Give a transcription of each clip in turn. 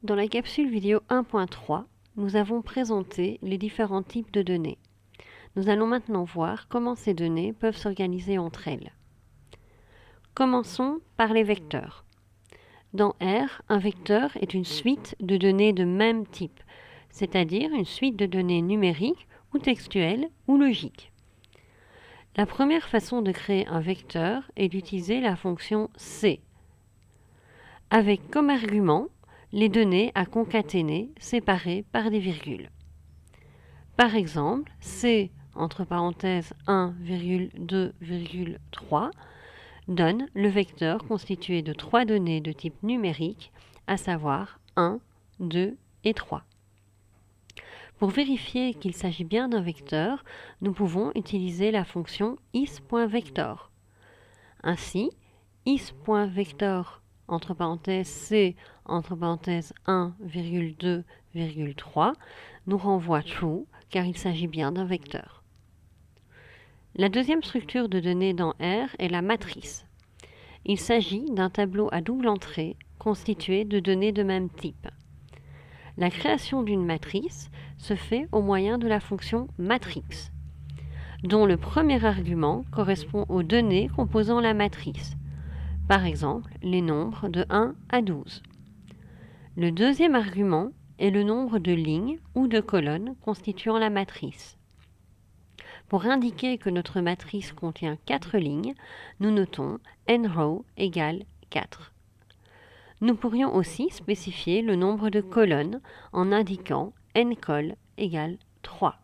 Dans la capsule vidéo 1.3, nous avons présenté les différents types de données. Nous allons maintenant voir comment ces données peuvent s'organiser entre elles. Commençons par les vecteurs. Dans R, un vecteur est une suite de données de même type, c'est-à-dire une suite de données numériques ou textuelles ou logiques. La première façon de créer un vecteur est d'utiliser la fonction C, avec comme argument les données à concaténer séparées par des virgules. Par exemple, C entre parenthèses 1,2,3 donne le vecteur constitué de trois données de type numérique, à savoir 1, 2 et 3. Pour vérifier qu'il s'agit bien d'un vecteur, nous pouvons utiliser la fonction is.vector. Ainsi, is.vector entre parenthèses C entre parenthèses 1,2,3 nous renvoie true car il s'agit bien d'un vecteur. La deuxième structure de données dans R est la matrice. Il s'agit d'un tableau à double entrée constitué de données de même type. La création d'une matrice se fait au moyen de la fonction matrix, dont le premier argument correspond aux données composant la matrice, par exemple les nombres de 1 à 12. Le deuxième argument est le nombre de lignes ou de colonnes constituant la matrice. Pour indiquer que notre matrice contient 4 lignes, nous notons nrow égale 4. Nous pourrions aussi spécifier le nombre de colonnes en indiquant ncol égale 3.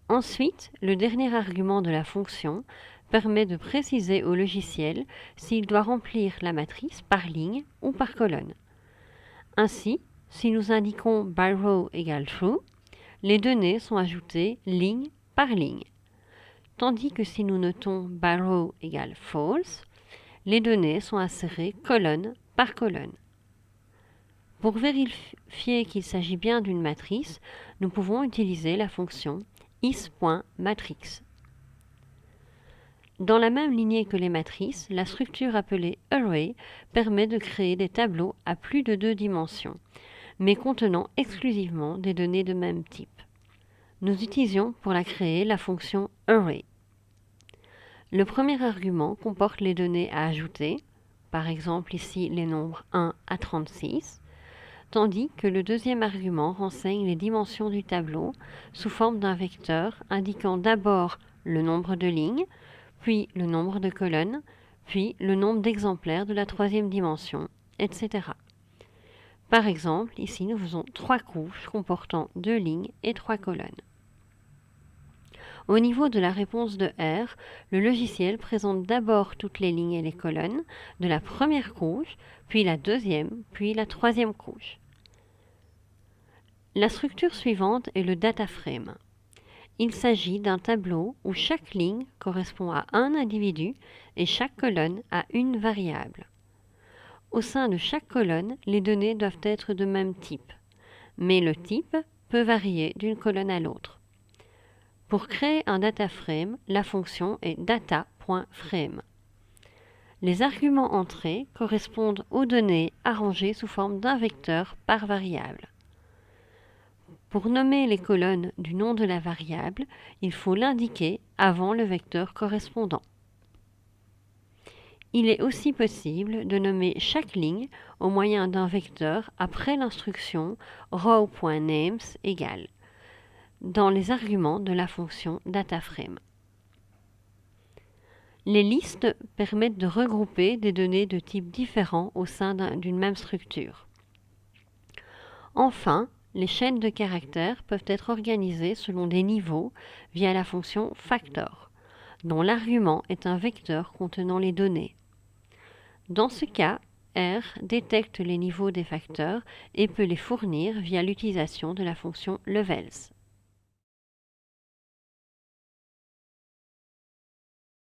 Ensuite, le dernier argument de la fonction permet de préciser au logiciel s'il doit remplir la matrice par ligne ou par colonne. Ainsi, si nous indiquons byRow égale true, les données sont ajoutées ligne par ligne, tandis que si nous notons byRow égale false, les données sont insérées colonne par colonne. Pour vérifier qu'il s'agit bien d'une matrice, nous pouvons utiliser la fonction is.matrix. Dans la même lignée que les matrices, la structure appelée array permet de créer des tableaux à plus de 2 dimensions, mais contenant exclusivement des données de même type. Nous utilisions pour la créer la fonction array. Le premier argument comporte les données à ajouter, par exemple ici les nombres 1 à 36, tandis que le deuxième argument renseigne les dimensions du tableau sous forme d'un vecteur indiquant d'abord le nombre de lignes, puis le nombre de colonnes, puis le nombre d'exemplaires de la troisième dimension, etc. Par exemple, ici nous faisons 3 couches comportant 2 lignes et 3 colonnes. Au niveau de la réponse de R, le logiciel présente d'abord toutes les lignes et les colonnes de la première couche, puis la deuxième, puis la troisième couche. La structure suivante est le data frame. Il s'agit d'un tableau où chaque ligne correspond à un individu et chaque colonne à une variable. Au sein de chaque colonne, les données doivent être de même type, mais le type peut varier d'une colonne à l'autre. Pour créer un data frame, la fonction est data.frame. Les arguments entrés correspondent aux données arrangées sous forme d'un vecteur par variable. Pour nommer les colonnes du nom de la variable, il faut l'indiquer avant le vecteur correspondant. Il est aussi possible de nommer chaque ligne au moyen d'un vecteur après l'instruction row.names égale dans les arguments de la fonction dataframe. Les listes permettent de regrouper des données de types différents au sein d'une même structure. Enfin, les chaînes de caractères peuvent être organisées selon des niveaux via la fonction factor, dont l'argument est un vecteur contenant les données. Dans ce cas, R détecte les niveaux des facteurs et peut les fournir via l'utilisation de la fonction levels.